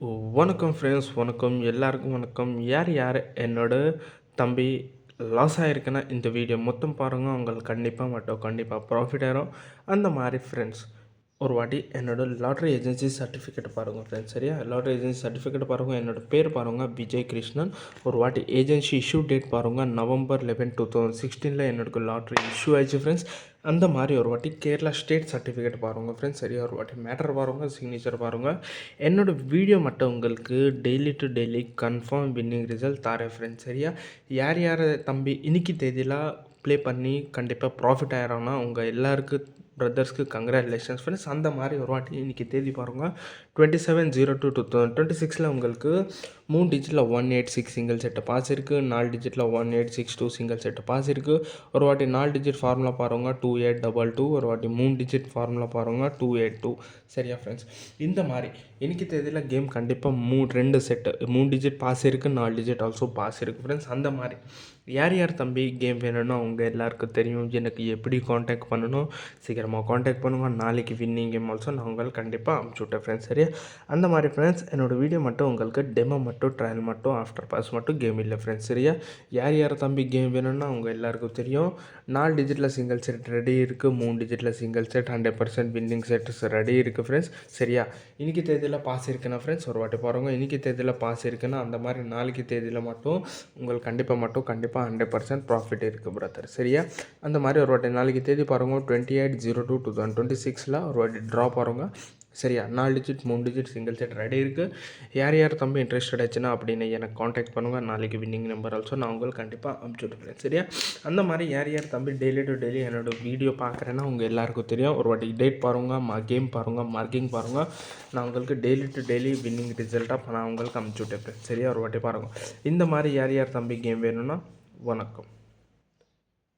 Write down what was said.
வணக்கம் ஃப்ரெண்ட்ஸ், வணக்கம் எல்லாருக்கும் வணக்கம். யார் யார் என்னோட தம்பி லாஸ் ஆகிருக்குன்னா இந்த வீடியோ மொத்தம் பாருங்கள். உங்களுக்கு கண்டிப்பாக ப்ராஃபிட் ஆயிரும். அந்த மாதிரி ஃப்ரெண்ட்ஸ் ஒரு வாட்டி என்னோடய லாட்ரி ஏஜென்சி சர்டிஃபிகேட் பாருங்கள் ஃப்ரெண்ட்ஸ். சரியா, லாட்ரி ஏஜென்சி சர்டிஃபிகேட் பாருங்கள். என்னோடய பேர் பாருங்கள், விஜய் கிருஷ்ணன். ஒரு வாட்டி ஏஜென்சி இஷ்யூ டேட் பாருங்கள், November 11, 2016 என்னோட லாட்ரி இஷ்யூ ஆயிடுச்சு ஃப்ரெண்ட்ஸ். அந்த மாதிரி ஒரு வாட்டி கேரளா ஸ்டேட் சர்டிஃபிகேட் பாருங்கள் ஃப்ரெண்ட்ஸ். சரியா, ஒரு வாட்டி மேட்டர் பாருங்கள், சிக்னேச்சர் பாருங்கள். என்னோடய வீடியோ மட்டும் உங்களுக்கு daily to daily confirm winning result தாரேன் ஃப்ரெண்ட்ஸ். சரியா, யார் யார் தம்பி இன்னைக்கு தேதியில் ப்ளே பண்ணி கண்டிப்பாக ப்ராஃபிட் ஆகிறோன்னா உங்கள் எல்லாருக்கும் பிரதர்ஸ்க்கு கங்க்ராச்சுலேஷன்ஸ் ஃப்ரெண்ட்ஸ். அந்த மாதிரி ஒரு வாட்டி இன்றைக்கி தேதி பாருங்கள், 27/02/2026 உங்களுக்கு 3 டிஜிட்டில் 186 சிங்கிள் செட்டு பாஸ் இருக்குது. 4 டிஜிட்டில் 1862 சிங்கிள் செட்டு பாஸ் இருக்குது. ஒரு வாட்டி 4 டிஜிட் ஃபார்முலா பாருங்கள் 2822. ஒரு வாட்டி 3 டிஜிட் ஃபார்முலா பாருங்கள் 282. சரியா ஃப்ரெண்ட்ஸ், இந்த மாதிரி இன்றைக்கி தேதியில் கேம் கண்டிப்பாக 2 செட்டு 3 டிஜிட் பாஸ் இருக்குது, 4 டிஜிட் ஆல்சோ பாஸ் இருக்குது ஃப்ரெண்ட்ஸ். அந்த மாதிரி யார் தம்பி கேம் வேணும்னு அவங்க எல்லாருக்கும் தெரியும். எனக்கு எப்படி காண்டாக்ட் பண்ணணும், சீக்கிரமாக காண்டாக்ட் பண்ணுங்கள். நாளைக்கு வின்னிங் கேம் ஆல்சோ நான் உங்களுக்கு கண்டிப்பாக அனுப்பிச்சுவிட்டேன் ஃப்ரெண்ட்ஸ். சரியா, அந்த மாதிரி ஃப்ரெண்ட்ஸ் என்னோடய வீடியோ மட்டும் உங்களுக்கு டெமோ மட்டும், ட்ரையல் மட்டும், ஆஃப்டர் பாஸ் மட்டும், கேம் இல்லை ஃப்ரெண்ட்ஸ். சரியா, யார் தம்பி கேம் வேணும்னா அவங்க எல்லாருக்கும் தெரியும். 4 டிஜிட்டில் சிங்கிள் செட் ரெடி இருக்குது, 3 டிஜிட்டில் single set 100% winning sets ready இருக்குது ஃப்ரெண்ட்ஸ். சரியா, இன்றைக்கி தேதியில் பாஸ் இருக்குன்னா ஃப்ரெண்ட்ஸ் ஒரு வாட்டி பாருங்கள். இன்றைக்கி தேதியில் பாஸ் இருக்குன்னா அந்த மாதிரி நாளைக்கு தேதியில் மட்டும் உங்களுக்கு கண்டிப்பாக 100% ப்ராஃபிட் இருக்குது பிரதர். சரியா, அந்த மாதிரி ஒரு வாட்டி நாளைக்கு தேதி பாருங்கள், 28/02/2026 ஒரு வாட்டி ட்ரா பாருங்கள். சரியா, 4 digit 3 digit single set ready இருக்குது. யார் தம்பி இன்ட்ரெஸ்டட் ஆச்சுன்னா அப்படின்னு எனக்கு காண்டாக்ட் பண்ணுங்கள். நாளைக்கு வின்னிங் நம்பர் ஆல்சோ நான் உங்களுக்கு கண்டிப்பாக அனுப்பிச்சுட்ருக்கேன். சரியா, அந்த மாதிரி யார் தம்பி டெய்லி டு டெய்லி என்னோடய வீடியோ பார்க்குறேன்னா உங்கள் எல்லாருக்கும் தெரியும். ஒரு வாட்டி டேட் பாருங்கள், கேம் பாருங்கள், மார்க்கிங் பாருங்கள். நான் உங்களுக்கு டெய்லி டு டெய்லி வின்னிங் ரிசல்ட்டாக நான் உங்களுக்கு அனுப்பிச்சுட்டேன். சரியா, ஒரு வாட்டி பாருங்கள். இந்த மாதிரி யார் தம்பி கேம் வேணும்னா வணக்கம்.